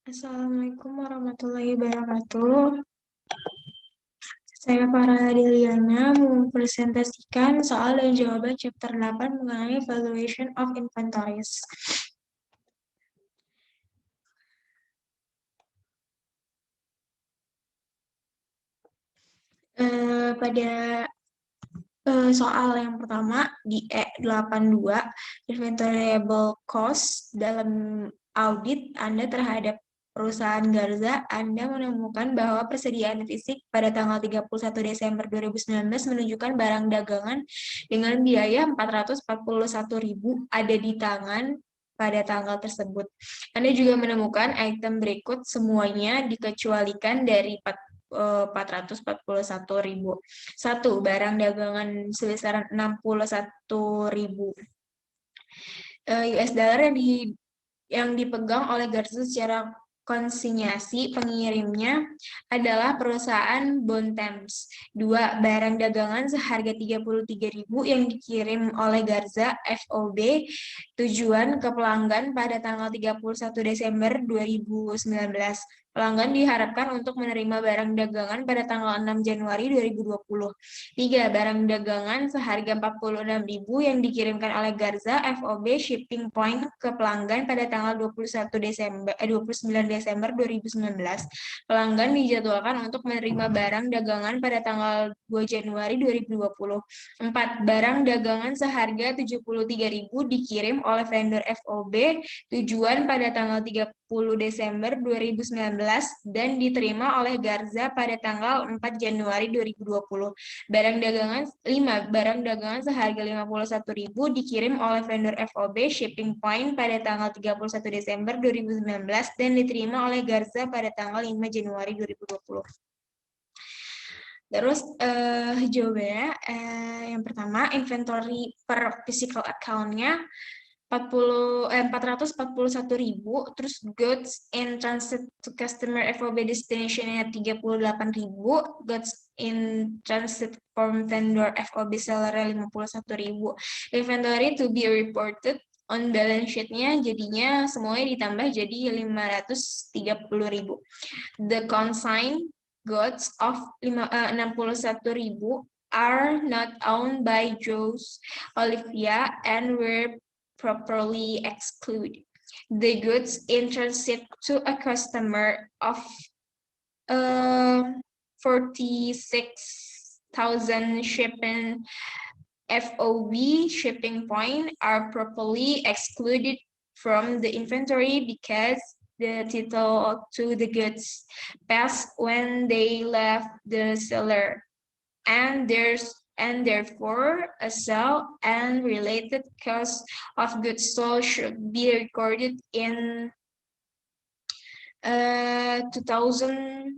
Assalamualaikum warahmatullahi wabarakatuh. Saya Farah Deliana mempresentasikan soal dan jawaban chapter 8 mengenai valuation of inventories. Pada soal yang pertama di E82, inventoriable cost dalam audit Anda terhadap perusahaan Garza, Anda menemukan bahwa persediaan fisik pada tanggal 31 Desember 2019 menunjukkan barang dagangan dengan biaya 441.000 ada di tangan pada tanggal tersebut. Anda juga menemukan item berikut semuanya dikecualikan dari 441.000. Satu, barang dagangan sebesar 61.000 US dollar yang dipegang oleh Garza secara konsinyasi pengirimnya adalah perusahaan Bontemps. Dua, barang dagangan seharga 33.000 yang dikirim oleh Garza FOB tujuan ke pelanggan pada tanggal 31 Desember 2019. Pelanggan diharapkan untuk menerima barang dagangan pada tanggal 6 Januari 2020. 3. Barang dagangan seharga 46.000 yang dikirimkan oleh Garza FOB shipping point ke pelanggan pada tanggal 29 Desember 2019. Pelanggan dijadwalkan untuk menerima barang dagangan pada tanggal 2 Januari 2020. 4. Barang dagangan seharga 73.000 dikirim oleh vendor FOB tujuan pada tanggal 30 Desember 2019 dan diterima oleh Garza pada tanggal 4 Januari 2020. Barang dagangan 5. Barang dagangan seharga 51.000 dikirim oleh vendor FOB shipping point pada tanggal 31 Desember 2019 dan diterima oleh Garza pada tanggal 5 Januari 2020. Terus jawabannya yang pertama inventory per physical account-nya 441.000, terus goods in transit to customer FOB destination-nya 38.000, goods in transit from vendor FOB seller 51.000. Inventory to be reported on balance sheet-nya jadinya semuanya ditambah jadi 530.000. The consigned goods of 61.000 are not owned by Jose Olivia and were properly excluded. The goods in transit to a customer of 46,000 shipping FOB shipping point are properly excluded from the inventory because the title to the goods passed when they left the seller, and therefore a sale and related cost of goods sold should be recorded in 2014.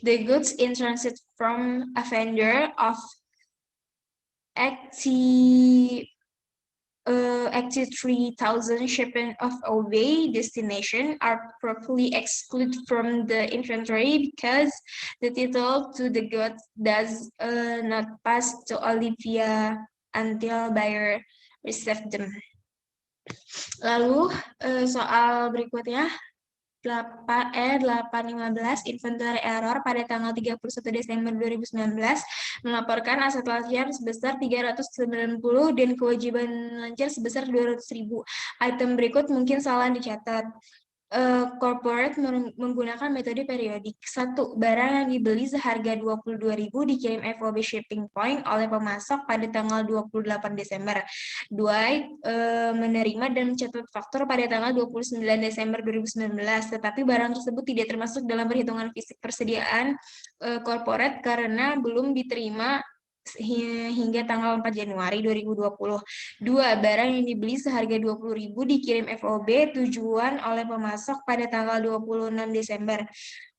The goods in transit from a vendor of 83,000 shipping of away destination are properly excluded from the inventory because the title to the goods does not pass to Olivia until buyer receive them. Lalu soal berikutnya 815 inventory error pada tanggal 31 Desember 2019 melaporkan aset lancar sebesar 390 dan kewajiban lancar sebesar 200.000. Item berikut mungkin salah dicatat. Corporate menggunakan metode periodik. 1. Barang yang dibeli seharga 22.000 dikirim FOB shipping point oleh pemasok pada tanggal 28 Desember. 2. Menerima dan mencatat faktur pada tanggal 29 Desember 2019, tetapi barang tersebut tidak termasuk dalam perhitungan fisik persediaan corporate karena belum diterima hingga tanggal 4 Januari 2020. 2. Barang yang dibeli seharga 20.000 dikirim FOB tujuan oleh pemasok pada tanggal 26 Desember.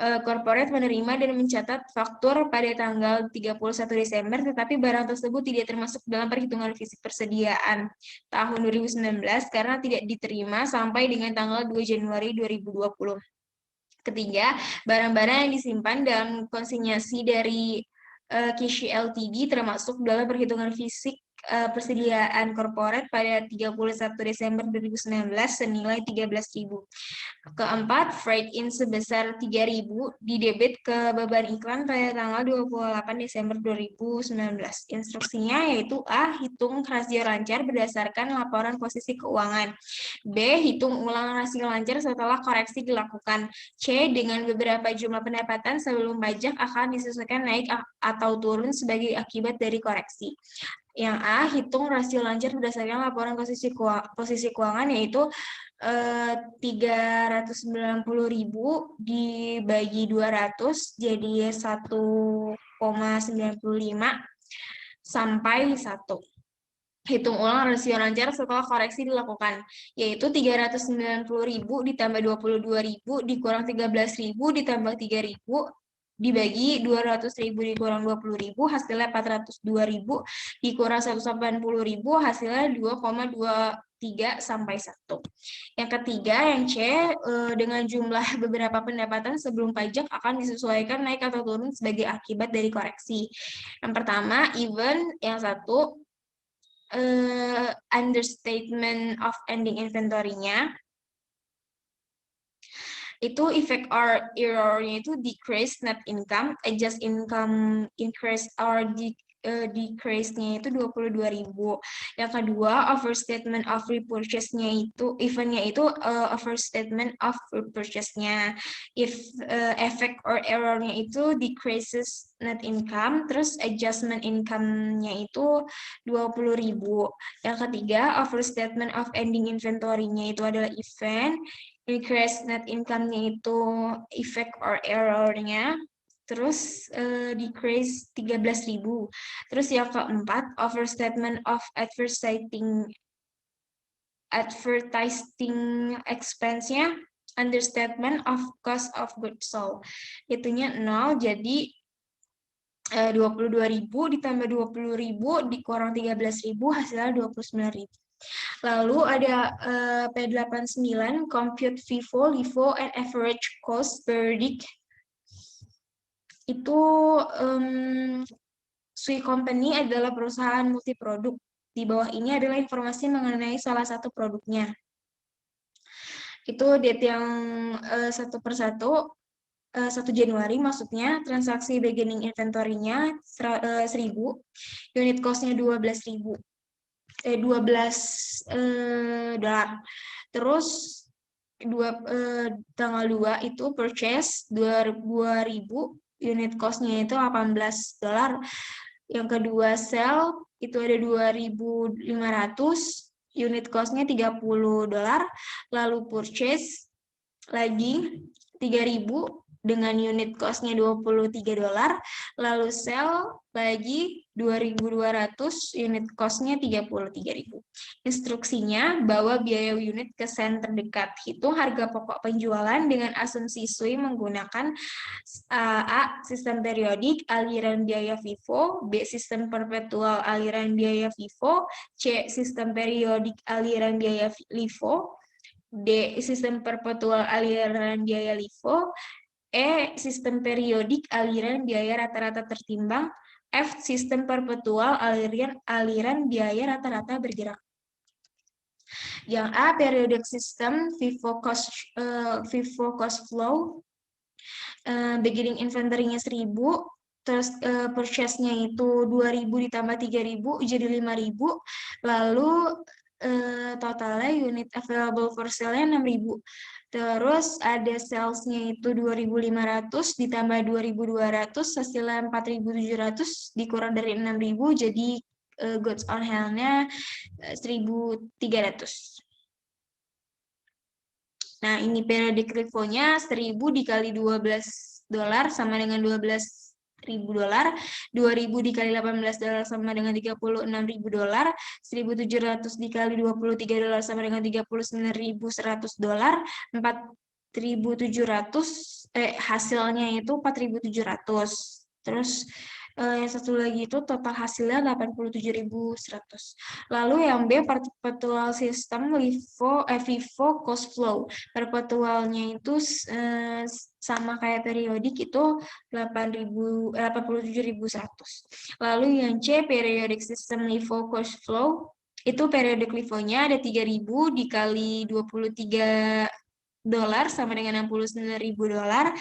Corporate menerima dan mencatat faktur pada tanggal 31 Desember, tetapi barang tersebut tidak termasuk dalam perhitungan fisik persediaan tahun 2019 karena tidak diterima sampai dengan tanggal 2 Januari 2020. Ketiga, barang-barang yang disimpan dalam konsinyasi dari Kishi Ltd termasuk dalam perhitungan fisik persediaan korporat pada 31 Desember 2019 senilai 13.000. Keempat, freight in sebesar 3.000 didebit ke beban iklan pada tanggal 28 Desember 2019. Instruksinya yaitu A. Hitung rasio lancar berdasarkan laporan posisi keuangan. B. Hitung ulang rasio lancar setelah koreksi dilakukan. C. Dengan beberapa jumlah pendapatan sebelum pajak akan disesuaikan naik atau turun sebagai akibat dari koreksi. Yang A. Hitung rasio lancar berdasarkan laporan posisi keuangan yaitu 390.000 dibagi 200 jadi 1,95 sampai 1. Hitung ulang rasio lancar setelah koreksi dilakukan, yaitu 390.000 ditambah 22.000 dikurang 13.000 ditambah 3.000 dibagi 200.000 dikurang 20.000 hasilnya 402.000 dikurang 180.000 hasilnya 2,23 sampai 1. Yang ketiga, yang C, dengan jumlah beberapa pendapatan sebelum pajak akan disesuaikan naik atau turun sebagai akibat dari koreksi. Yang pertama, even, yang satu, understatement of ending inventory-nya itu effect or error-nya itu decrease net income, adjust income increase or decrease-nya itu 22.000. Yang kedua, overstatement of repurchase-nya itu, event-nya itu overstatement of repurchase-nya. If effect or error-nya itu decreases net income, terus adjustment income-nya itu 20.000. Yang ketiga, overstatement of ending inventory-nya itu adalah event, increase net income-nya itu effect or error-nya, terus decrease 13.000. Terus yang keempat, overstatement of advertising expense-nya, understatement of cost of goods sold. Itunya 0, jadi 22.000 ditambah 20.000 dikurang 13.000 hasilnya 29.000. Lalu ada P89, compute FIFO, LIFO, and average cost per week. Itu Sui Company adalah perusahaan multiproduk. Di bawah ini adalah informasi mengenai salah satu produknya. Itu date yang satu per satu, 1 Januari maksudnya, transaksi beginning inventory-nya 1.000, unit cost-nya 12 dolar. Terus tanggal 2 itu purchase 2.000, unit cost-nya itu 18 dolar. Yang kedua sell itu ada 2.500, unit cost-nya 30 dolar. Lalu purchase lagi 3.000 dengan unit cost-nya 23 dolar. Lalu sell lagi 2.200, unit cost-nya 33.000. Instruksinya, bawa biaya unit ke sen terdekat. Hitung harga pokok penjualan dengan asumsi SUI menggunakan A. Sistem periodik aliran biaya FIFO, B. Sistem perpetual aliran biaya FIFO, C. Sistem periodik aliran biaya LIFO, D. Sistem perpetual aliran biaya LIFO, E. Sistem periodik aliran biaya rata-rata tertimbang, F. Sistem perpetual aliran biaya rata-rata bergerak. Yang A. Periodic system, FIFO cost flow, beginning inventory-nya 1.000, terus purchase-nya itu 2.000 ditambah 3.000 jadi 5.000, lalu totalnya unit available for sale-nya 6.000. Terus ada sales-nya itu 2.500 ditambah 2.200, hasilnya 4.700 dikurang dari 6.000 jadi goods on hand-nya 1.300. Nah, ini periodic LIFO-nya 1.000 dikali 12 dolar sama dengan 12.000 dolar, 2.000 dikali 18 dolar sama dengan 36.000 dolar, 1.700 dikali 23 dolar sama dengan 39.100 dolar, 4.700 hasilnya itu 4.700. Terus yang satu lagi itu total hasilnya 87.100. Lalu yang B, perpetual system FIFO cost flow. Perpetualnya itu sama kayak periodik itu 87.100. Lalu yang C, periodic system LIFO cash flow, itu periodic LIFO-nya ada 3.000 dikali $23 sama dengan $69.000, 1.700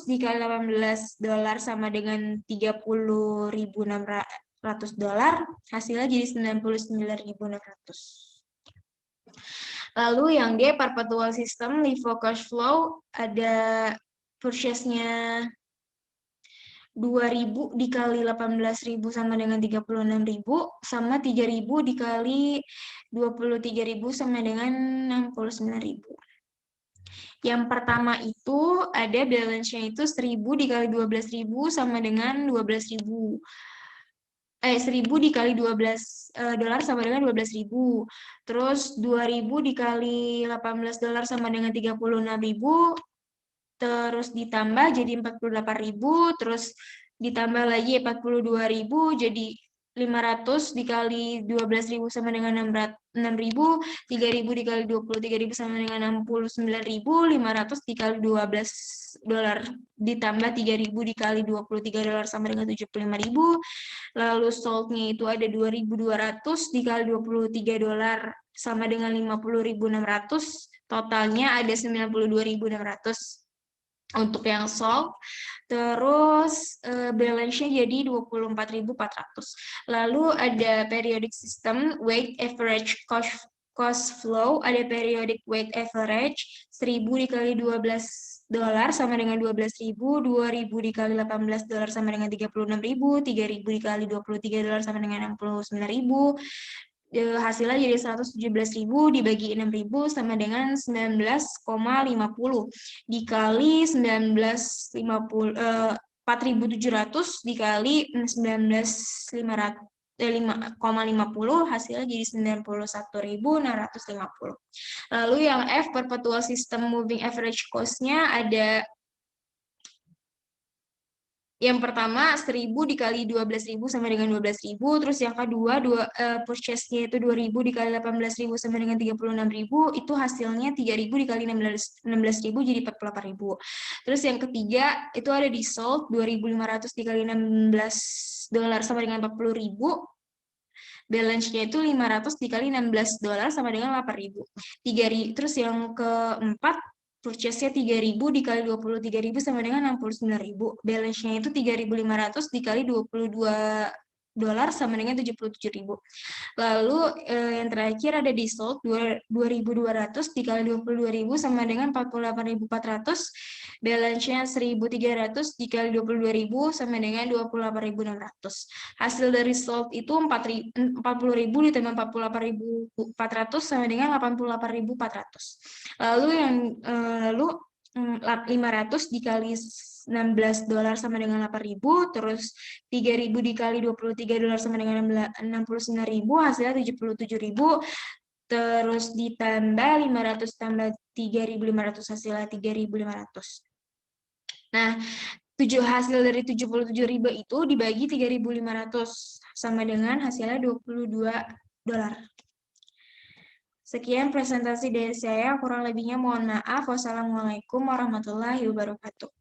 dikali $18 sama dengan $30.600, hasilnya jadi 99.600. Lalu yang D, perpetual system LIFO cash flow, ada purchase-nya 2.000 dikali 18.000 sama dengan 36.000, sama 3.000 dikali 23.000 sama dengan 69.000. Yang pertama itu ada balance-nya itu 1.000 dikali 12.000 sama dengan 12.000. 1.000 dikali $12 sama dengan 12.000. Terus 2.000 dikali $18 sama dengan 36.000. Terus ditambah jadi 48.000. Terus ditambah lagi 42.000 jadi 500 dikali 12.000 sama dengan 6.000, 3.000 dikali 23.000 sama dengan 69.000, 500 dikali $12 ditambah 3.000 dikali $23 sama dengan 75.000. Lalu sold-nya itu ada 2.200 dikali $23 sama dengan 50.600, totalnya ada 92.600 untuk yang sold. Terus balance-nya jadi 24.400. Lalu ada periodic system weight average cost flow, ada periodic weight average 1.000 dikali $12 sama dengan 12.000, 2.000 dikali $18 sama dengan 36.000, 3.000 dikali $23 sama dengan 69.000. Hasilnya jadi 117.000 dibagi 6.000 sama dengan 19,50 dikali 1950 4.700 dikali 19,50, hasilnya jadi 91.650. Lalu yang F, perpetual system moving average cost-nya ada yang pertama 1.000 dikali 12.000 sama dengan 12.000, terus yang kedua purchase-nya itu 2.000 dikali 18.000 sama dengan 36.000, itu hasilnya 3.000 dikali 16.000 jadi 48.000. Terus yang ketiga itu ada di sold 2.500 dikali $16 sama dengan 40.000. Balance-nya itu 500 dikali $16 sama dengan 8.000. Terus yang keempat purchase-nya 3.000 dikali 23.000 sama dengan 69.000. Balance-nya itu 3.500 dikali $22 sama dengan 77.000. Lalu yang terakhir ada di sold 2.200 dikali 22.000 sama dengan 48.400. Balance-nya 1.300 dikali 22.000 sama dengan 28.600. Hasil dari sold itu 40.000 ditambah 48.400 sama dengan 88.400. Lalu yang 500 dikali $16 sama dengan 8.000, terus 3.000 dikali $23 sama dengan 69.000, hasilnya 77.000, terus ditambah 500 tambah 3.500, hasilnya 3.500. Nah, hasil dari 77.000 itu dibagi 3.500 sama dengan hasilnya $22. Sekian presentasi dari saya, kurang lebihnya mohon maaf. Wassalamualaikum warahmatullahi wabarakatuh.